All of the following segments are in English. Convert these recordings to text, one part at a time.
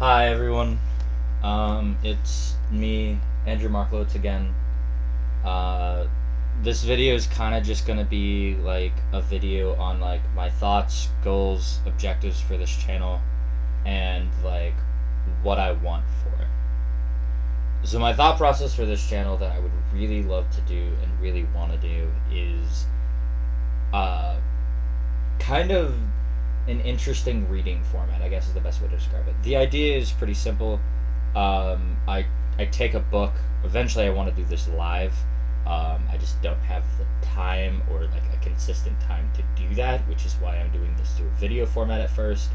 Hi everyone. It's me, Andrew Marklowitz again. Uh, this video is kind of just gonna be like a video on like my thoughts, goals, objectives for this channel, and like what I want for it. So my thought process for this channel that I would really love to do and really want to do is uh, kind of an interesting reading format, I guess is the best way to describe it. The idea is pretty simple. I take a book. Eventually, I want to do this live. I just don't have the time or like a consistent time to do that, which is why I'm doing this through a video format at first.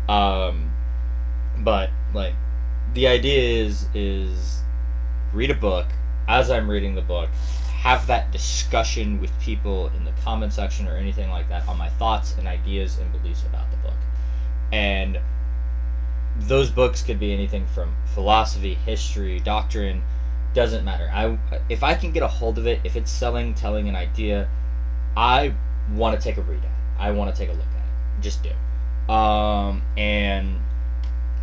Um, but like, the idea is read a book. As I'm reading the book, have that discussion with people in the comment section or anything like that on my thoughts and ideas and beliefs about the book. And those books could be anything from philosophy, history, doctrine, doesn't matter. If I can get a hold of it, if it's telling an idea, I want to take a read at it. I want to take a look at it. Just do. And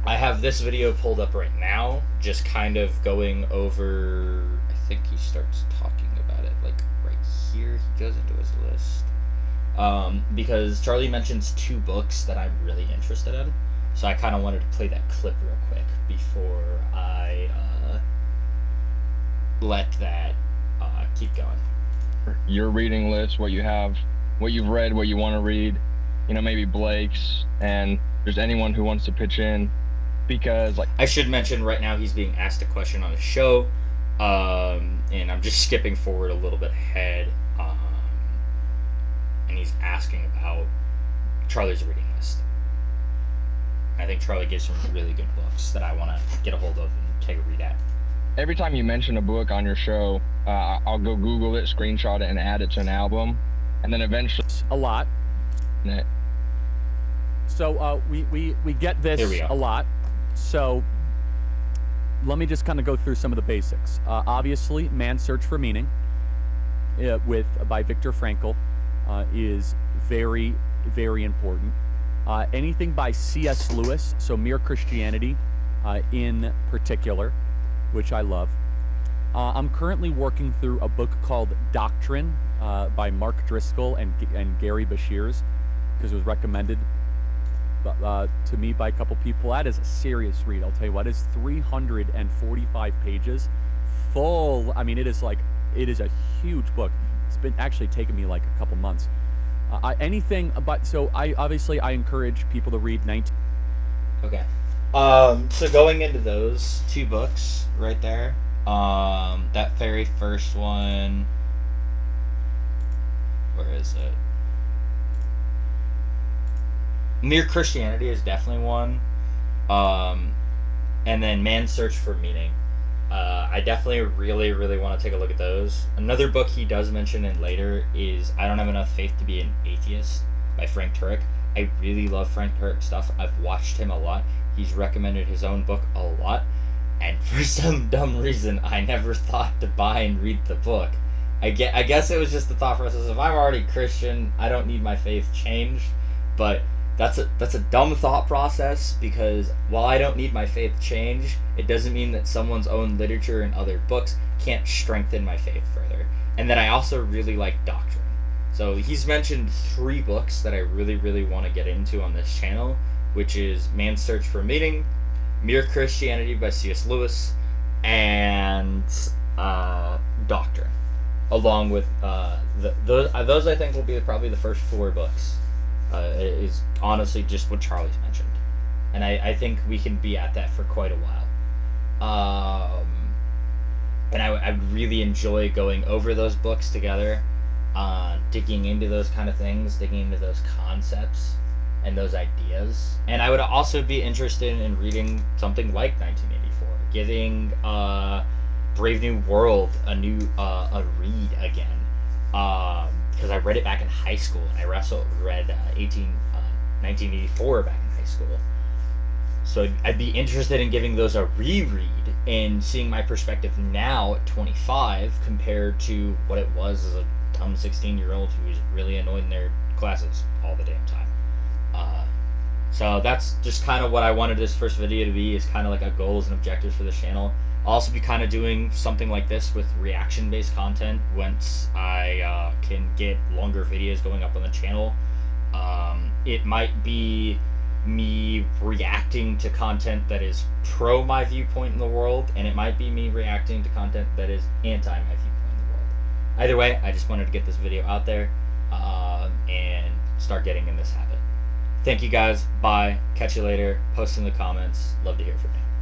I have this video pulled up right now, just kind of going over. I think he starts talking about it like right here. He goes into his list. Because Charlie mentions two books that I'm really interested in. So I kind of wanted to play that clip real quick before I let that keep going. Your reading list, what you have, what you've read, what you want to read, maybe Blake's, and there's anyone who wants to pitch in, because like I should mention right now he's being asked a question on the show, and I'm just skipping forward a little bit ahead, and he's asking about Charlie's reading list. I think Charlie gives some really good books that I want to get a hold of and take a read at. Every time you mention a book on your show, I'll go Google it, screenshot it, and add it to an album, and then eventually a lot. So we get this a lot. So let me just kind of go through some of the basics. Obviously, Man's Search for Meaning, by Viktor Frankl, is very, very important. Anything by C.S. Lewis, so Mere Christianity in particular, which I love. I'm currently working through a book called Doctrine by Mark Driscoll and Gary Bashirs, because it was recommended to me by a couple people. That is a serious read, I'll tell you what. It's 345 pages, full. I mean, it is a huge book. It's been actually taking me like a couple months. I encourage people to read 19. Okay. So going into those two books right there, that very first one, where is it? Mere Christianity is definitely one. And then Man's Search for Meaning. I definitely really, really want to take a look at those. Another book he does mention in later is I Don't Have Enough Faith to Be an Atheist by Frank Turek. I really love Frank Turek stuff. I've watched him a lot. He's recommended his own book a lot. And for some dumb reason, I never thought to buy and read the book. I guess it was just the thought process of I'm already Christian, I don't need my faith changed. But that's a dumb thought process, because while I don't need my faith changed, it doesn't mean that someone's own literature and other books can't strengthen my faith further. And then I also really like doctrine. So he's mentioned three books that I really, really want to get into on this channel, which is Man's Search for Meaning, Mere Christianity by C.S. Lewis, and Doctrine. Along with those I think will be probably the first four books. Is honestly just what Charlie's mentioned, and I think we can be at that for quite a while. And I really enjoy going over those books together, digging into those kind of things, digging into those concepts and those ideas. And I would also be interested in reading something like 1984, giving Brave New World a read again. Because I read it back in high school, and I also read 1984 back in high school. So I'd be interested in giving those a reread and seeing my perspective now at 25 compared to what it was as a dumb 16-year-old who was really annoyed in their classes all the damn time. So that's just kind of what I wanted this first video to be, is kind of like a goals and objectives for this channel. I'll also be kind of doing something like this with reaction-based content once I can get longer videos going up on the channel. It might be me reacting to content that is pro my viewpoint in the world, and it might be me reacting to content that is anti my viewpoint in the world. Either way, I just wanted to get this video out there and start getting in this habit. Thank you guys. Bye. Catch you later. Post in the comments. Love to hear from you.